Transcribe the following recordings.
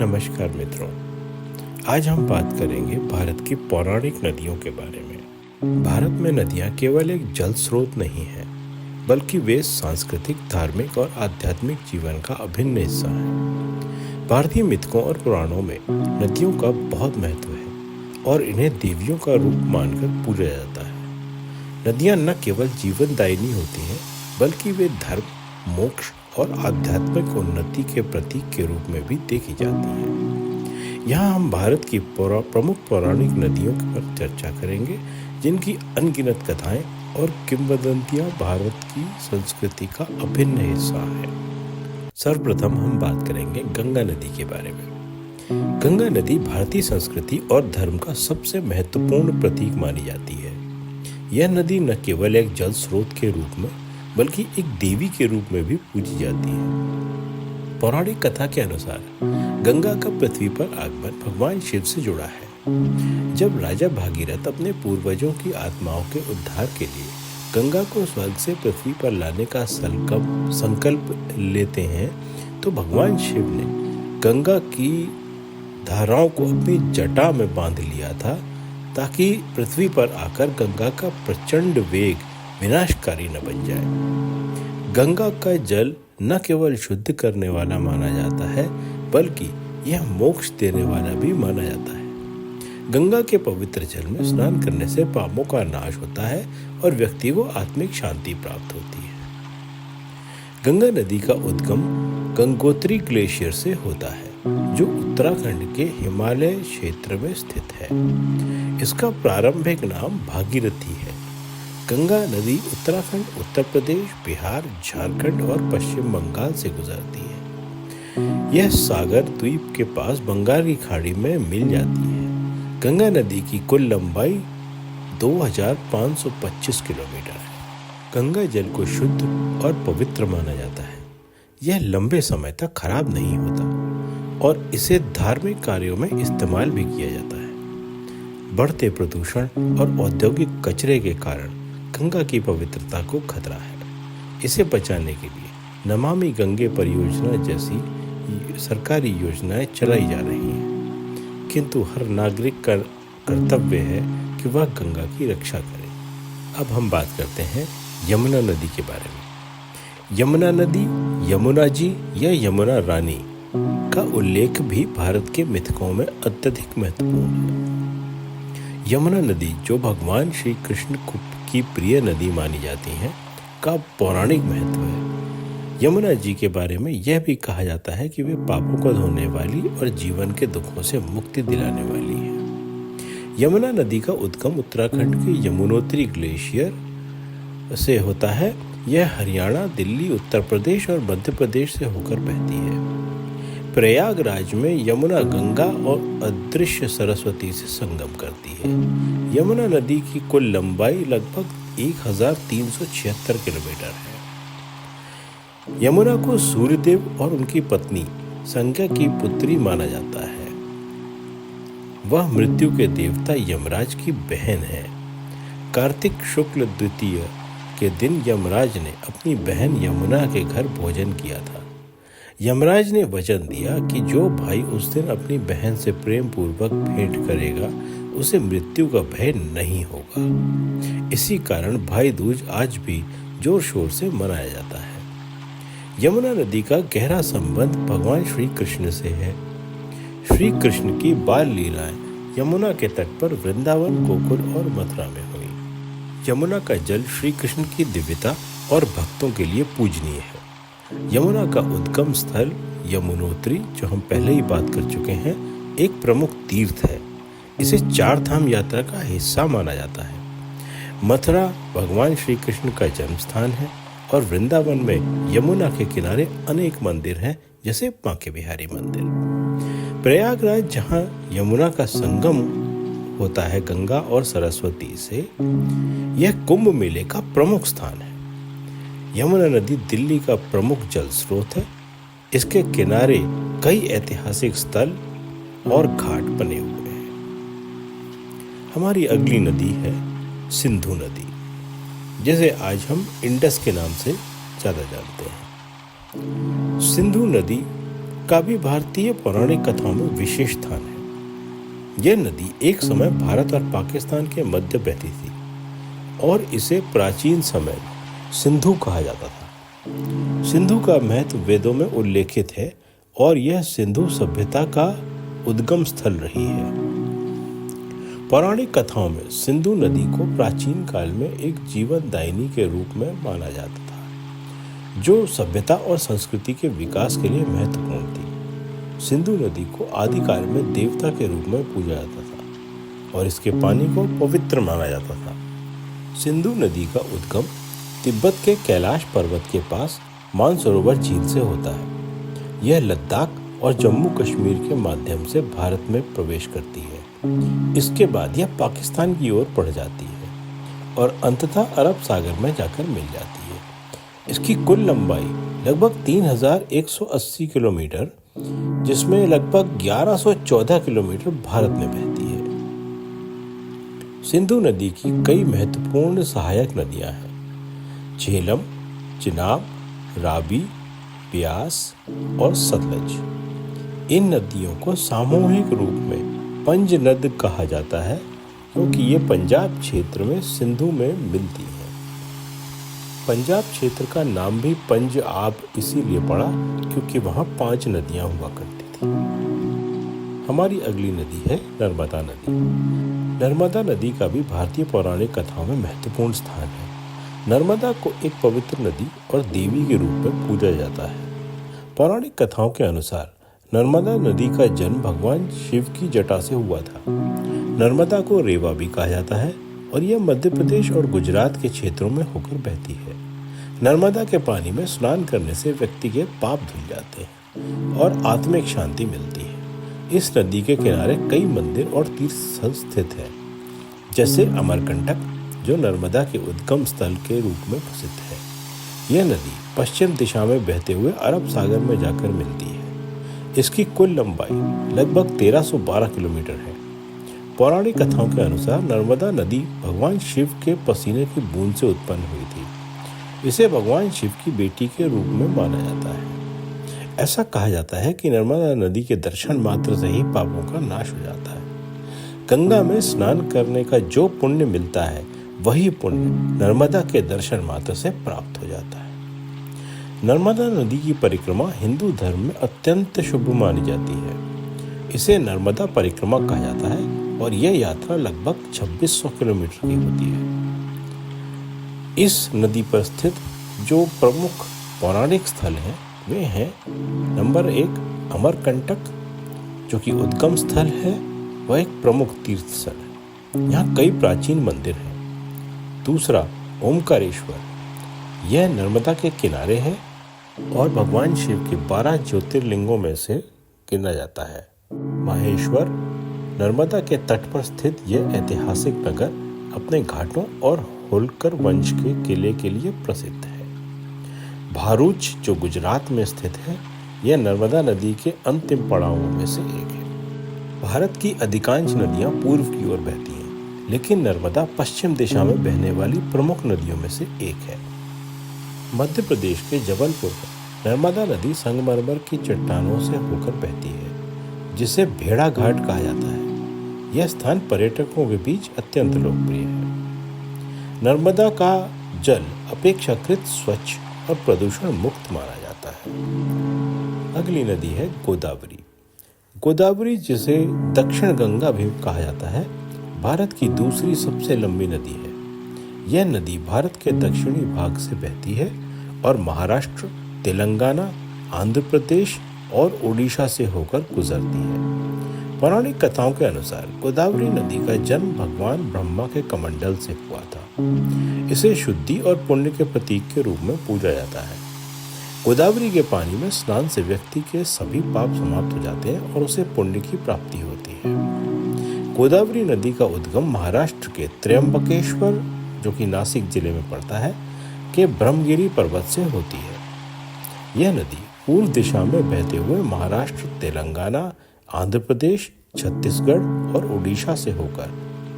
नमस्कार मित्रों, आज हम बात करेंगे भारत की पौराणिक नदियों के बारे में। भारत में नदियाँ केवल एक जल स्रोत नहीं है, बल्कि वे सांस्कृतिक, धार्मिक और आध्यात्मिक जीवन का अभिन्न हिस्सा हैं। भारतीय मिथकों और पुराणों में नदियों का बहुत महत्व है और इन्हें देवियों का रूप मानकर पूजा जाता है। नदियाँ न केवल जीवनदायिनी होती हैं, बल्कि वे धर्म, मोक्ष और आध्यात्मिक उन्नति के प्रतीक के रूप में भी देखी जाती हैं। यहाँ हम भारत की प्रमुख पौराणिक नदियों पर चर्चा करेंगे, जिनकी अनगिनत कथाएं और किंवदंतियां भारत की संस्कृति का अभिन्न हिस्सा है। सर्वप्रथम हम बात करेंगे गंगा नदी के बारे में। गंगा नदी भारतीय संस्कृति और धर्म का सबसे महत्वपूर्ण प्रतीक मानी जाती है। यह नदी न केवल एक जल स्रोत के रूप में, बल्कि एक देवी के रूप में भी पूजी जाती है। पौराणिक कथा के अनुसार गंगा का पृथ्वी पर आगमन भगवान शिव से जुड़ा है। जब राजा भागीरथ अपने पूर्वजों की आत्माओं के उद्धार के लिए गंगा को स्वर्ग से पृथ्वी पर लाने का संकल्प लेते हैं, तो भगवान शिव ने गंगा की धाराओं को अपनी जटा में बांध लिया था, ताकि पृथ्वी पर आकर गंगा का प्रचंड वेग विनाशकारी न बन जाए। गंगा का जल न केवल शुद्ध करने वाला माना जाता है, बल्कि यह मोक्ष देने वाला भी माना जाता है। गंगा के पवित्र जल में स्नान करने से पापों का नाश होता है और व्यक्ति को आत्मिक शांति प्राप्त होती है। गंगा नदी का उद्गम गंगोत्री ग्लेशियर से होता है, जो उत्तराखंड के हिमालय क्षेत्र में स्थित है। इसका प्रारंभिक नाम भागीरथी है। गंगा नदी उत्तराखंड, उत्तर प्रदेश, बिहार, झारखंड और पश्चिम बंगाल से गुजरती है। यह सागर द्वीप के पास बंगाल की खाड़ी में मिल जाती है। गंगा नदी की कुल लंबाई 2525 किलोमीटर है। गंगा जल को शुद्ध और पवित्र माना जाता है। यह लंबे समय तक खराब नहीं होता और इसे धार्मिक कार्यों में इस्तेमाल भी किया जाता है। बढ़ते प्रदूषण और औद्योगिक कचरे के कारण गंगा की पवित्रता को खतरा है। इसे बचाने के लिए नमामि गंगे परियोजना जैसी सरकारी योजनाएं चलाई जा रही हैं, किंतु हर नागरिक का कर्तव्य है कि वह गंगा की रक्षा करे। अब हम बात करते हैं यमुना नदी के बारे में। यमुना नदी, यमुना जी या यमुना रानी का उल्लेख भी भारत के मिथकों में अत्यधिक महत्वपूर्ण है। यमुना नदी, जो भगवान श्री कृष्ण की प्रिय नदी मानी जाती है, का पौराणिक महत्व है। यमुना जी के बारे में यह भी कहा जाता है कि वे पापों को धोने वाली और जीवन के दुखों से मुक्ति दिलाने वाली है। यमुना नदी का उद्गम उत्तराखंड के यमुनोत्री ग्लेशियर से होता है। यह हरियाणा, दिल्ली, उत्तर प्रदेश और मध्य प्रदेश से होकर बहती है। प्रयागराज में यमुना गंगा और अदृश्य सरस्वती से संगम करती है। यमुना नदी की कुल लंबाई लगभग 1376 किलोमीटर है। यमुना को सूर्यदेव और उनकी पत्नी संज्ञा की पुत्री माना जाता है। वह मृत्यु के देवता यमराज की बहन है। कार्तिक शुक्ल द्वितीय के दिन यमराज ने अपनी बहन यमुना के घर भोजन किया था। यमराज ने वचन दिया कि जो भाई उस दिन अपनी बहन से प्रेम पूर्वक भेंट करेगा, उसे मृत्यु का भय नहीं होगा। इसी कारण भाई दूज आज भी जोर शोर से मनाया जाता है। यमुना नदी का गहरा संबंध भगवान श्री कृष्ण से है। श्री कृष्ण की बाल लीलाएं यमुना के तट पर वृंदावन, गोकुल और मथुरा में हुई। यमुना का जल श्री कृष्ण की दिव्यता और भक्तों के लिए पूजनीय है। यमुना का उद्गम स्थल यमुनोत्री, जो हम पहले ही बात कर चुके हैं, एक प्रमुख तीर्थ है। इसे 4 धाम यात्रा का हिस्सा माना जाता है। मथुरा भगवान श्री कृष्ण का जन्म स्थान है और वृंदावन में यमुना के किनारे अनेक मंदिर हैं, जैसे बांके बिहारी मंदिर। प्रयागराज, जहाँ यमुना का संगम होता है गंगा और सरस्वती से, यह कुंभ मेले का प्रमुख स्थान है। यमुना नदी दिल्ली का प्रमुख जल स्रोत है। इसके किनारे कई ऐतिहासिक स्थल और घाट बने हुए हैं। हमारी अगली नदी है सिंधु नदी, जिसे आज हम इंडस के नाम से ज़्यादा जानते हैं। सिंधु नदी का भी भारतीय पौराणिक कथाओं में विशेष स्थान है। यह नदी एक समय भारत और पाकिस्तान के मध्य बहती थी और इसे प्राचीन समय सिंधु कहा जाता था। सिंधु का महत्व वेदों में उल्लेखित है और यह सिंधु सभ्यता का उद्गम स्थल रही है। पौराणिक कथाओं में सिंधु नदी को प्राचीन काल में एक जीवनदायिनी के रूप में माना जाता था, जो सभ्यता और संस्कृति के विकास के लिए महत्वपूर्ण थी। सिंधु नदी को आदिकाल में देवता के रूप में पूजा जाता था और इसके पानी को पवित्र माना जाता था। सिंधु नदी का उद्गम तिब्बत के कैलाश पर्वत के पास मानसरोवर झील से होता है। यह लद्दाख और जम्मू कश्मीर के माध्यम से भारत में प्रवेश करती है। इसके बाद यह पाकिस्तान की ओर बढ़ जाती है और अंततः अरब सागर में जाकर मिल जाती है। इसकी कुल लंबाई लगभग 3180 किलोमीटर, जिसमें लगभग 1114 किलोमीटर भारत में बहती है। सिंधु नदी की कई महत्वपूर्ण सहायक नदियां हैं: झेलम, चिनाब, रावी, ब्यास और सतलज। इन नदियों को सामूहिक रूप में पंजनद कहा जाता है क्योंकि ये पंजाब क्षेत्र में सिंधु में मिलती हैं। पंजाब क्षेत्र का नाम भी पंजाब इसीलिए पड़ा क्योंकि वहाँ 5 नदियाँ हुआ करती थी। हमारी अगली नदी है नर्मदा नदी। नर्मदा नदी का भी भारतीय पौराणिक कथाओं में महत्वपूर्ण स्थान है। नर्मदा को एक पवित्र नदी और देवी के रूप में पूजा जाता है। पौराणिक कथाओं के अनुसार नर्मदा नदी का जन्म भगवान शिव की जटा से हुआ था। नर्मदा को रेवा भी कहा जाता है और यह मध्य प्रदेश और गुजरात के क्षेत्रों में होकर बहती है। नर्मदा के पानी में स्नान करने से व्यक्ति के पाप धुल जाते हैं और आत्मिक शांति मिलती है। इस नदी के किनारे कई मंदिर और तीर्थ स्थल स्थित हैं, जैसे अमरकंटक, जो नर्मदा के उद्गम स्थल के रूप में प्रसिद्ध है। यह नदी पश्चिम दिशा में बहते हुए अरब सागर में जाकर मिलती है। इसकी कुल लंबाई लगभग 1312 किलोमीटर है। पौराणिक कथाओं के अनुसार नर्मदा नदी भगवान शिव के पसीने की बूंद से उत्पन्न हुई थी। इसे भगवान शिव की बेटी के रूप में माना जाता है। ऐसा कहा जाता है कि नर्मदा नदी के दर्शन मात्र से ही पापों का नाश हो जाता है। गंगा में स्नान करने का जो पुण्य मिलता है, वही पुण्य नर्मदा के दर्शन मात्र से प्राप्त हो जाता है। नर्मदा नदी की परिक्रमा हिंदू धर्म में अत्यंत शुभ मानी जाती है। इसे नर्मदा परिक्रमा कहा जाता है और यह यात्रा लगभग 2600 किलोमीटर की होती है। इस नदी पर स्थित जो प्रमुख पौराणिक स्थल हैं वे हैं: नंबर 1 अमरकंटक, जो कि उद्गम स्थल है, वह एक प्रमुख तीर्थ स्थल है। यहाँ कई प्राचीन मंदिर हैं। दूसरा ओमकारेश्वर, यह नर्मदा के किनारे है और भगवान शिव के 12 ज्योतिर्लिंगों में से गिना जाता है। माहेश्वर, नर्मदा के तट पर स्थित यह ऐतिहासिक नगर अपने घाटों और होलकर वंश के किले के लिए प्रसिद्ध है। भारूच, जो गुजरात में स्थित है, यह नर्मदा नदी के अंतिम पड़ावों में से एक है। भारत की अधिकांश नदियां पूर्व की ओर बहती हैं, लेकिन नर्मदा पश्चिम दिशा में बहने वाली प्रमुख नदियों में से एक है। मध्य प्रदेश के जबलपुर में नर्मदा नदी संगमरमर की चट्टानों से होकर बहती है, जिसे भेड़ा घाट कहा जाता है। यह स्थान पर्यटकों के बीच अत्यंत लोकप्रिय है। नर्मदा का जल अपेक्षाकृत स्वच्छ और प्रदूषण मुक्त माना जाता है। अगली नदी है गोदावरी। गोदावरी, जिसे दक्षिण गंगा भी कहा जाता है, भारत की दूसरी सबसे लंबी नदी है। यह नदी भारत के दक्षिणी भाग से बहती है और महाराष्ट्र, तेलंगाना, आंध्र प्रदेश और ओडिशा से होकर गुजरती है। पौराणिक कथाओं के अनुसार गोदावरी नदी का जन्म भगवान ब्रह्मा के कमंडल से हुआ था। इसे शुद्धि और पुण्य के प्रतीक के रूप में पूजा जाता है। गोदावरी के पानी में स्नान से व्यक्ति के सभी पाप समाप्त हो जाते हैं और उसे पुण्य की प्राप्ति होती है। गोदावरी नदी का उद्गम महाराष्ट्र के त्र्यंबकेश्वर, जो कि नासिक जिले में पड़ता है, के ब्रह्मगिरी पर्वत से होती है। यह नदी पूर्व दिशा में बहते हुए महाराष्ट्र, तेलंगाना, आंध्र प्रदेश, छत्तीसगढ़ और ओडिशा से होकर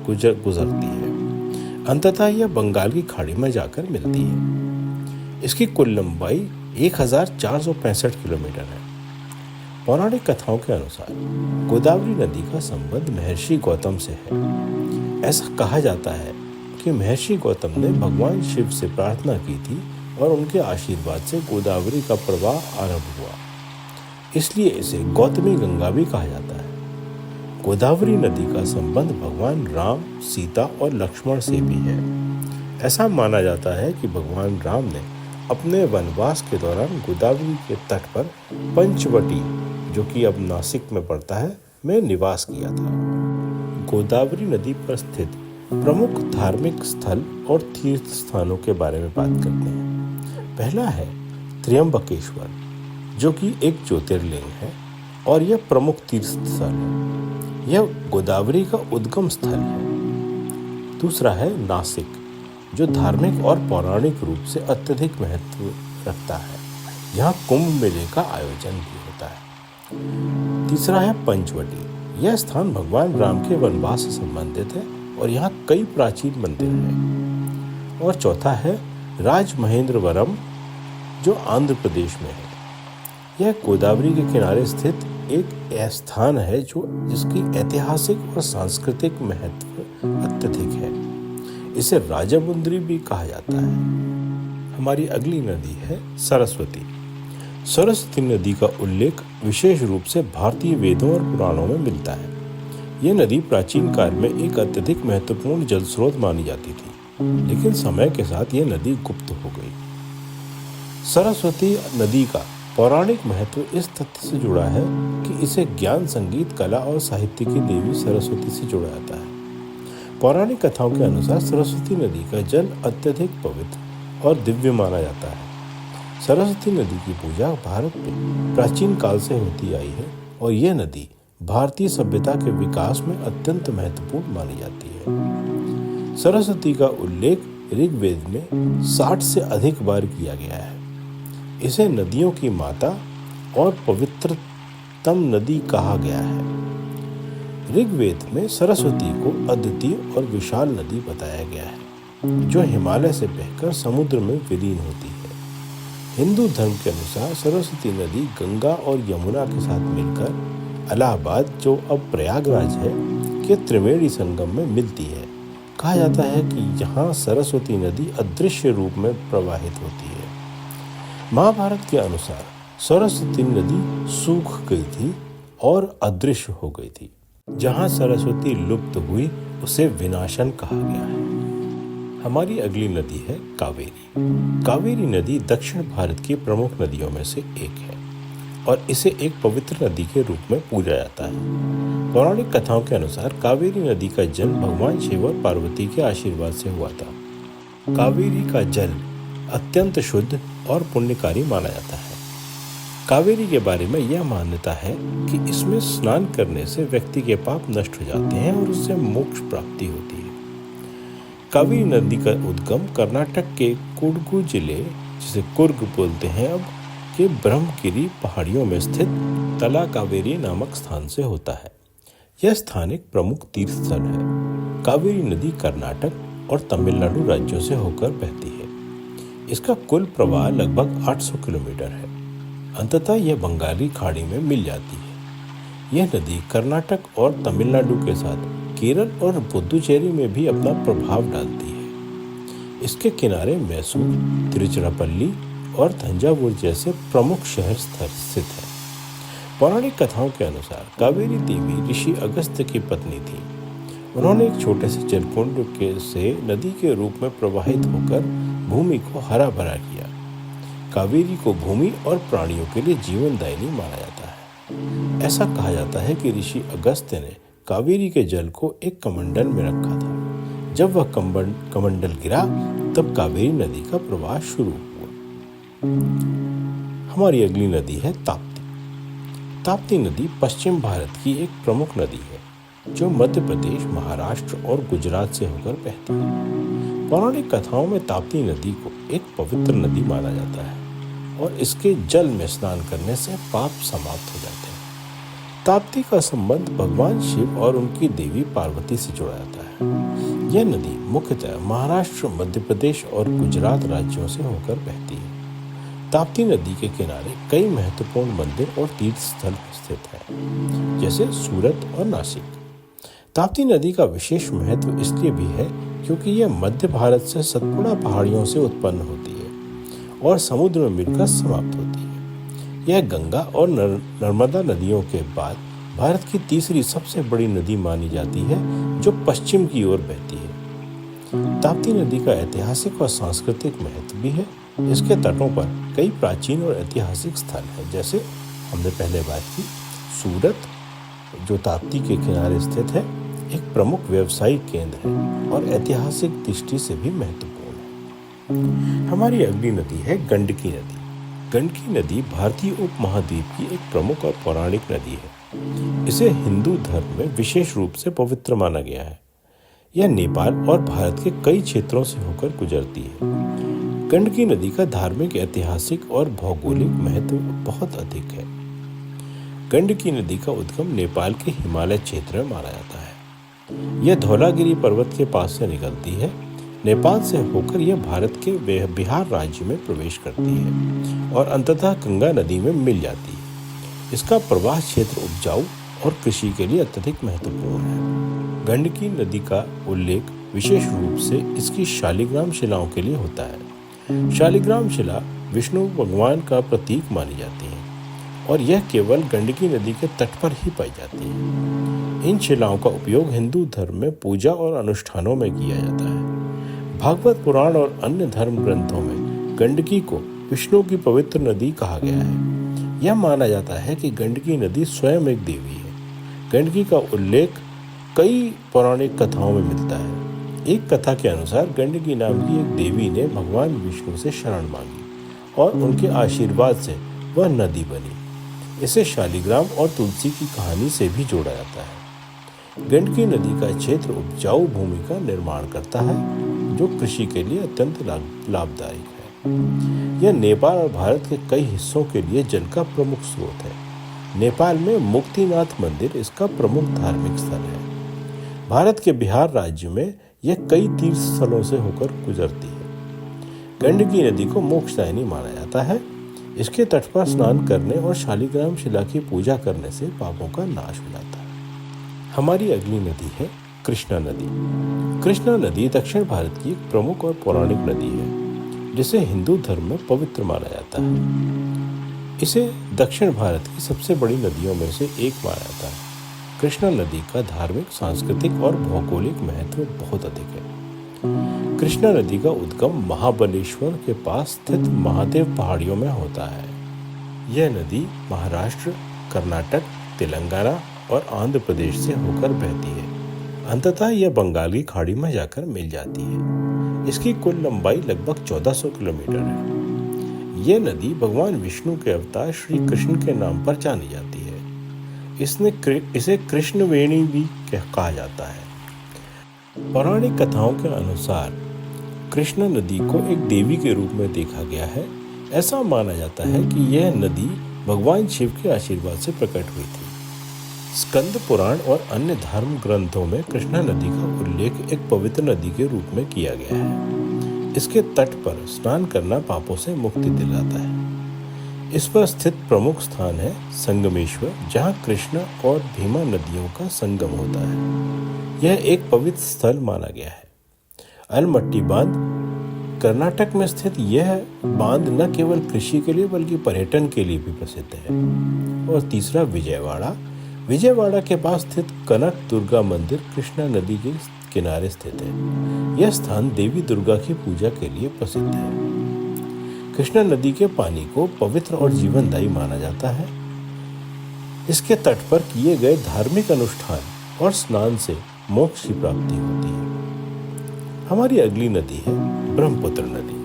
गुजरती है। अंततः यह बंगाल की खाड़ी में जाकर मिलती है। इसकी कुल लंबाई 1465 किलोमीटर है। पौराणिक कथाओं के अनुसार गोदावरी नदी का संबंध महर्षि गौतम से है। ऐसा कहा जाता है कि महर्षि गौतम ने भगवान शिव से प्रार्थना की थी और उनके आशीर्वाद से गोदावरी का प्रवाह आरंभ हुआ, इसलिए इसे गौतमी गंगा भी कहा जाता है। गोदावरी नदी का संबंध भगवान राम, सीता और लक्ष्मण से भी है। ऐसा माना जाता है कि भगवान राम ने अपने वनवास के दौरान गोदावरी के तट पर पंचवटी, जो कि अब नासिक में पड़ता है, में निवास किया था। गोदावरी नदी पर स्थित प्रमुख धार्मिक स्थल और तीर्थ स्थानों के बारे में बात करते हैं। पहला है त्र्यंबकेश्वर, जो कि एक ज्योतिर्लिंग है और यह प्रमुख तीर्थ स्थल है। यह गोदावरी का उद्गम स्थल है। दूसरा है नासिक, जो धार्मिक और पौराणिक रूप से अत्यधिक महत्व रखता है। यहाँ कुंभ मेले का आयोजन भी होता है। तीसरा है पंचवटी। यह स्थान भगवान राम के वनवास से संबंधित है और यहाँ कई प्राचीन मंदिर हैं। और चौथा है राजमहेंद्रवरम, जो आंध्र प्रदेश में है। यह गोदावरी के किनारे स्थित एक स्थान है जिसकी ऐतिहासिक और सांस्कृतिक महत्व अत्यधिक है। इसे राजामुंद्री भी कहा जाता है। हमारी अगली नदी है सरस्वती। सरस्वती नदी का उल्लेख विशेष रूप से भारतीय वेदों और पुराणों में मिलता है। यह नदी प्राचीन काल में एक अत्यधिक महत्वपूर्ण जल स्रोत मानी जाती थी, लेकिन समय के साथ यह नदी गुप्त हो गई। सरस्वती नदी का पौराणिक महत्व इस तथ्य से जुड़ा है कि इसे ज्ञान, संगीत, कला और साहित्य की देवी सरस्वती से जोड़ा जाता है। पौराणिक कथाओं के अनुसार सरस्वती नदी का जल अत्यधिक पवित्र और दिव्य माना जाता है। सरस्वती नदी की पूजा भारत में प्राचीन काल से होती आई है और यह नदी भारतीय सभ्यता के विकास में अत्यंत महत्वपूर्ण मानी जाती है। सरस्वती का उल्लेख ऋग्वेद में 60 से अधिक बार किया गया है। इसे नदियों की माता और पवित्रतम नदी कहा गया है। ऋग्वेद में सरस्वती को अद्वितीय और विशाल नदी बताया गया है, जो हिमालय से बहकर समुद्र में विलीन होती है। हिंदू धर्म के अनुसार सरस्वती नदी गंगा और यमुना के साथ मिलकर इलाहाबाद, जो अब प्रयागराज है, के त्रिवेणी संगम में मिलती है। कहा जाता है कि यहाँ सरस्वती नदी अदृश्य रूप में प्रवाहित होती है। महाभारत के अनुसार सरस्वती नदी सूख गई थी और अदृश्य हो गई थी। जहाँ सरस्वती लुप्त हुई उसे विनाशन कहा गया है। हमारी अगली नदी है कावेरी। कावेरी नदी दक्षिण भारत की प्रमुख नदियों में से एक है और इसे एक पवित्र नदी के रूप में पूजा जाता है। पौराणिक कथाओं के अनुसार कावेरी नदी का जन्म भगवान शिव और पार्वती के आशीर्वाद से हुआ था। कावेरी का जल अत्यंत शुद्ध और पुण्यकारी माना जाता है। कावेरी के बारे में यह मान्यता है कि इसमें स्नान करने से व्यक्ति के पाप नष्ट हो जाते हैं और उससे मोक्ष प्राप्ति होती है। कावेरी नदी का उद्गम कर्नाटक के कोडगु जिले, जिसे कुर्ग बोलते हैं अब, के ब्रह्मगिरी पहाड़ियों में स्थित तला कावेरी नामक स्थान से होता है। यह स्थान एक प्रमुख तीर्थ स्थल है। कावेरी नदी कर्नाटक और तमिलनाडु राज्यों से होकर बहती है। इसका कुल प्रवाह लगभग 800 किलोमीटर है। अंततः यह बंगाली खाड़ी में मिल जाती है। यह नदी कर्नाटक और तमिलनाडु के साथ केरल और पुदुचेरी में भी अपना प्रभाव डालती है। इसके किनारे मैसूर, तिरुचिरापल्ली और तंजावुर जैसे प्रमुख शहर स्थित हैं। पौराणिक कथाओं के अनुसार कावेरी देवी ऋषि अगस्त्य की पत्नी थी। उन्होंने एक छोटे से जलकुंड से नदी के रूप में प्रवाहित होकर भूमि को हरा भरा किया। कावेरी को भूमि और प्राणियों के लिए जीवनदायिनी माना जाता है। ऐसा कहा जाता है कि ऋषि अगस्त्य ने कावेरी के जल को एक कमंडल में रखा था। जब वह कमंडल गिरा तब कावेरी नदी का प्रवाह शुरू हुआ। हमारी अगली नदी है ताप्ती। ताप्ती नदी पश्चिम भारत की एक प्रमुख नदी है, जो मध्य प्रदेश, महाराष्ट्र और गुजरात से होकर बहती है। पौराणिक कथाओं में ताप्ती नदी को एक पवित्र नदी माना जाता है और इसके जल में स्नान करने से पाप समाप्त हो जाते हैं। ताप्ती का संबंध भगवान शिव और उनकी देवी पार्वती से जोड़ा जाता है। यह नदी मुख्यतः महाराष्ट्र, मध्य प्रदेश और गुजरात राज्यों से होकर बहती है। ताप्ती नदी के किनारे कई महत्वपूर्ण मंदिर और तीर्थ स्थल स्थित हैं, जैसे सूरत और नासिक। ताप्ती नदी का विशेष महत्व इसलिए भी है क्योंकि यह मध्य भारत से सतपुड़ा पहाड़ियों से उत्पन्न होती है और समुद्र में मिलकर समाप्त होती है। यह गंगा और नर्मदा नदियों के बाद भारत की तीसरी सबसे बड़ी नदी मानी जाती है, जो पश्चिम की ओर बहती है। ताप्ती नदी का ऐतिहासिक और सांस्कृतिक महत्व भी है। इसके तटों पर कई प्राचीन और ऐतिहासिक स्थल हैं, जैसे हमने पहले बात की सूरत, जो ताप्ती के किनारे स्थित है, एक प्रमुख व्यावसायिक केंद्र है और ऐतिहासिक दृष्टि से भी महत्वपूर्ण है। हमारी अगली नदी है गंडकी नदी। गंडकी नदी भारतीय उपमहाद्वीप की एक प्रमुख और पौराणिक नदी है। इसे हिंदू धर्म में विशेष रूप से पवित्र माना गया है। यह नेपाल और भारत के कई क्षेत्रों से होकर गुजरती है। गंडकी नदी का धार्मिक, ऐतिहासिक और भौगोलिक महत्व बहुत अधिक है। गंडकी नदी का उद्गम नेपाल के हिमालय क्षेत्र में माना जाता है। यह धौलागिरी पर्वत के पास से निकलती है। नेपाल से होकर यह भारत के बिहार राज्य में प्रवेश करती है और अंततः गंगा नदी में मिल जाती है। इसका प्रवाह क्षेत्र उपजाऊ और कृषि के लिए अत्यधिक महत्वपूर्ण है। गंडकी नदी का उल्लेख विशेष रूप से इसकी शालिग्राम शिलाओं के लिए होता है। शालिग्राम शिला विष्णु भगवान का प्रतीक मानी जाती है और यह केवल गंडकी नदी के तट पर ही पाई जाती है। इन शिलाओं का उपयोग हिंदू धर्म में पूजा और अनुष्ठानों में किया जाता है। भागवत पुराण और अन्य धर्म ग्रंथों में गंडकी को विष्णु की पवित्र नदी कहा गया है। यह माना जाता है कि गंडकी नदी स्वयं एक देवी है। गंडकी का उल्लेख कई पौराणिक कथाओं में मिलता है। एक कथा के अनुसार गंडकी नाम की एक देवी ने भगवान विष्णु से शरण मांगी और उनके आशीर्वाद से वह नदी बनी। इसे शालिग्राम और तुलसी की कहानी से भी जोड़ा जाता है। गंडकी नदी का क्षेत्र उपजाऊ भूमि का निर्माण करता है, जो कृषि के लिए अत्यंत लाभदायक है। यह नेपाल और भारत के कई हिस्सों के लिए जल का प्रमुख स्रोत है। नेपाल में मुक्तिनाथ मंदिर इसका प्रमुख धार्मिक स्थल है। भारत के बिहार राज्य में यह कई तीर्थ स्थलों से होकर गुजरती है। गंडकी नदी को मोक्षदायिनी माना जाता है। इसके तट पर स्नान करने और शालिग्राम शिला की पूजा करने से पापों का नाश हो जाता है। हमारी अगली नदी है कृष्णा नदी। कृष्णा नदी दक्षिण भारत की एक प्रमुख और पौराणिक नदी है, जिसे हिंदू धर्म में पवित्र माना जाता है। इसे दक्षिण भारत की सबसे बड़ी नदियों में से एक माना जाता है। कृष्णा नदी का धार्मिक, सांस्कृतिक और भौगोलिक महत्व बहुत अधिक है। कृष्णा नदी का उद्गम महाबलेश्वर के पास स्थित महादेव पहाड़ियों में होता है। यह नदी महाराष्ट्र, कर्नाटक, तेलंगाना और आंध्र प्रदेश से होकर बहती है। अंततः यह बंगाल की खाड़ी में जाकर मिल जाती है। इसकी कुल लंबाई लगभग 1400 किलोमीटर है। यह नदी भगवान विष्णु के अवतार श्री कृष्ण के नाम पर जानी जाती है। इसे कृष्णवेणी भी कहा जाता है। पौराणिक कथाओं के अनुसार कृष्णा नदी को एक देवी के रूप में देखा गया है। ऐसा माना जाता है कि यह नदी भगवान शिव के आशीर्वाद से प्रकट हुई थी। स्कंद पुराण और अन्य धर्म ग्रंथों में कृष्णा नदी का उल्लेख एक पवित्र नदी के रूप में किया गया है। इसके तट पर स्नान करना पापों से मुक्ति दिलाता है। इस पर स्थित प्रमुख स्थान है संगमेश्वर, जहाँ कृष्णा और भीमा नदियों का संगम होता है। यह एक पवित्र स्थल माना गया है। अलमट्टी बांध, कर्नाटक में स्थित यह बांध न केवल कृषि के लिए बल्कि पर्यटन के लिए भी प्रसिद्ध है। और तीसरा विजयवाड़ा के पास स्थित कनक दुर्गा मंदिर कृष्णा नदी के किनारे स्थित है। यह स्थान देवी दुर्गा की पूजा के लिए प्रसिद्ध है। कृष्णा नदी के पानी को पवित्र और जीवनदायी माना जाता है। इसके तट पर किए गए धार्मिक अनुष्ठान और स्नान से मोक्ष की प्राप्ति होती है। हमारी अगली नदी है ब्रह्मपुत्र नदी।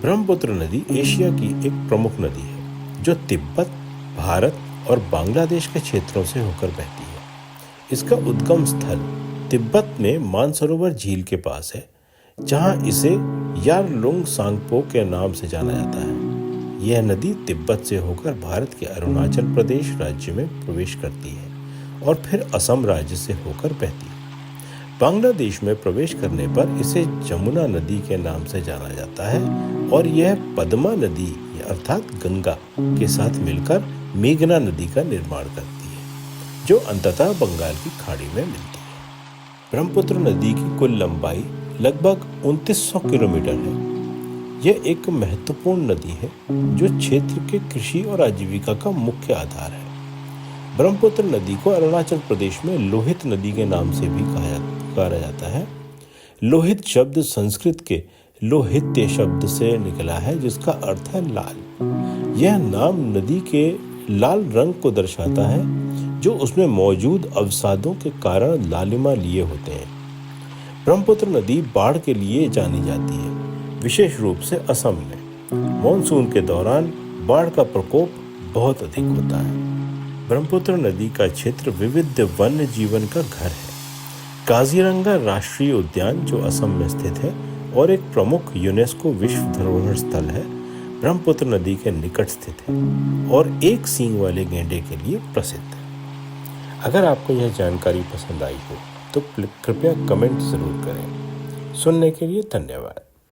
ब्रह्मपुत्र नदी एशिया की एक प्रमुख नदी है, जो तिब्बत, भारत और बांग्लादेश के क्षेत्रों से होकर बहती है। इसका उद्गम स्थल तिब्बत में मानसरोवर झील के पास है, जहां इसे यारलुंग सांगपो के नाम से जाना जाता है। यह नदी तिब्बत से होकर भारत के अरुणाचल प्रदेश राज्य में प्रवेश करती है और फिर असम राज्य से होकर बहती है। बांग्लादेश में प्रवेश करने पर इसे जमुना नदी के नाम से जाना जाता है और यह पद्मा नदी अर्थात गंगा के साथ मिलकर मेघना नदी का निर्माण करती है, जो अंततः बंगाल की खाड़ी में मिलती है। ब्रह्मपुत्र नदी की कुल लंबाई लगभग 2900 किलोमीटर है। यह एक महत्वपूर्ण नदी है जो क्षेत्र के कृषि और आजीविका का मुख्य आधार है। ब्रह्मपुत्र नदी को अरुणाचल प्रदेश में लोहित नदी के नाम से भी पुकारा जाता है। लोहित शब्द संस्कृत के लोहित्य शब्द से निकला है, जिसका अर्थ है लाल। यह नाम नदी के लाल रंग को दर्शाता है, जो उसमें मौजूद अवसादों के कारण लालिमा लिए होते हैं। ब्रह्मपुत्र नदी बाढ़ के लिए जानी जाती है, विशेष रूप से असम में मॉनसून के दौरान बाढ़ का प्रकोप बहुत अधिक होता है। ब्रह्मपुत्र नदी का क्षेत्र विविध वन्य जीवन का घर है। काजीरंगा राष्ट्रीय उद्यान, जो असम में स्थित है और एक प्रमुख यूनेस्को विश्व धरोहर स्थल है, ब्रह्मपुत्र नदी के निकट स्थित है और एक सींग वाले गैंडे के लिए प्रसिद्ध है। अगर आपको यह जानकारी पसंद आई हो तो कृपया कमेंट जरूर करें। सुनने के लिए धन्यवाद।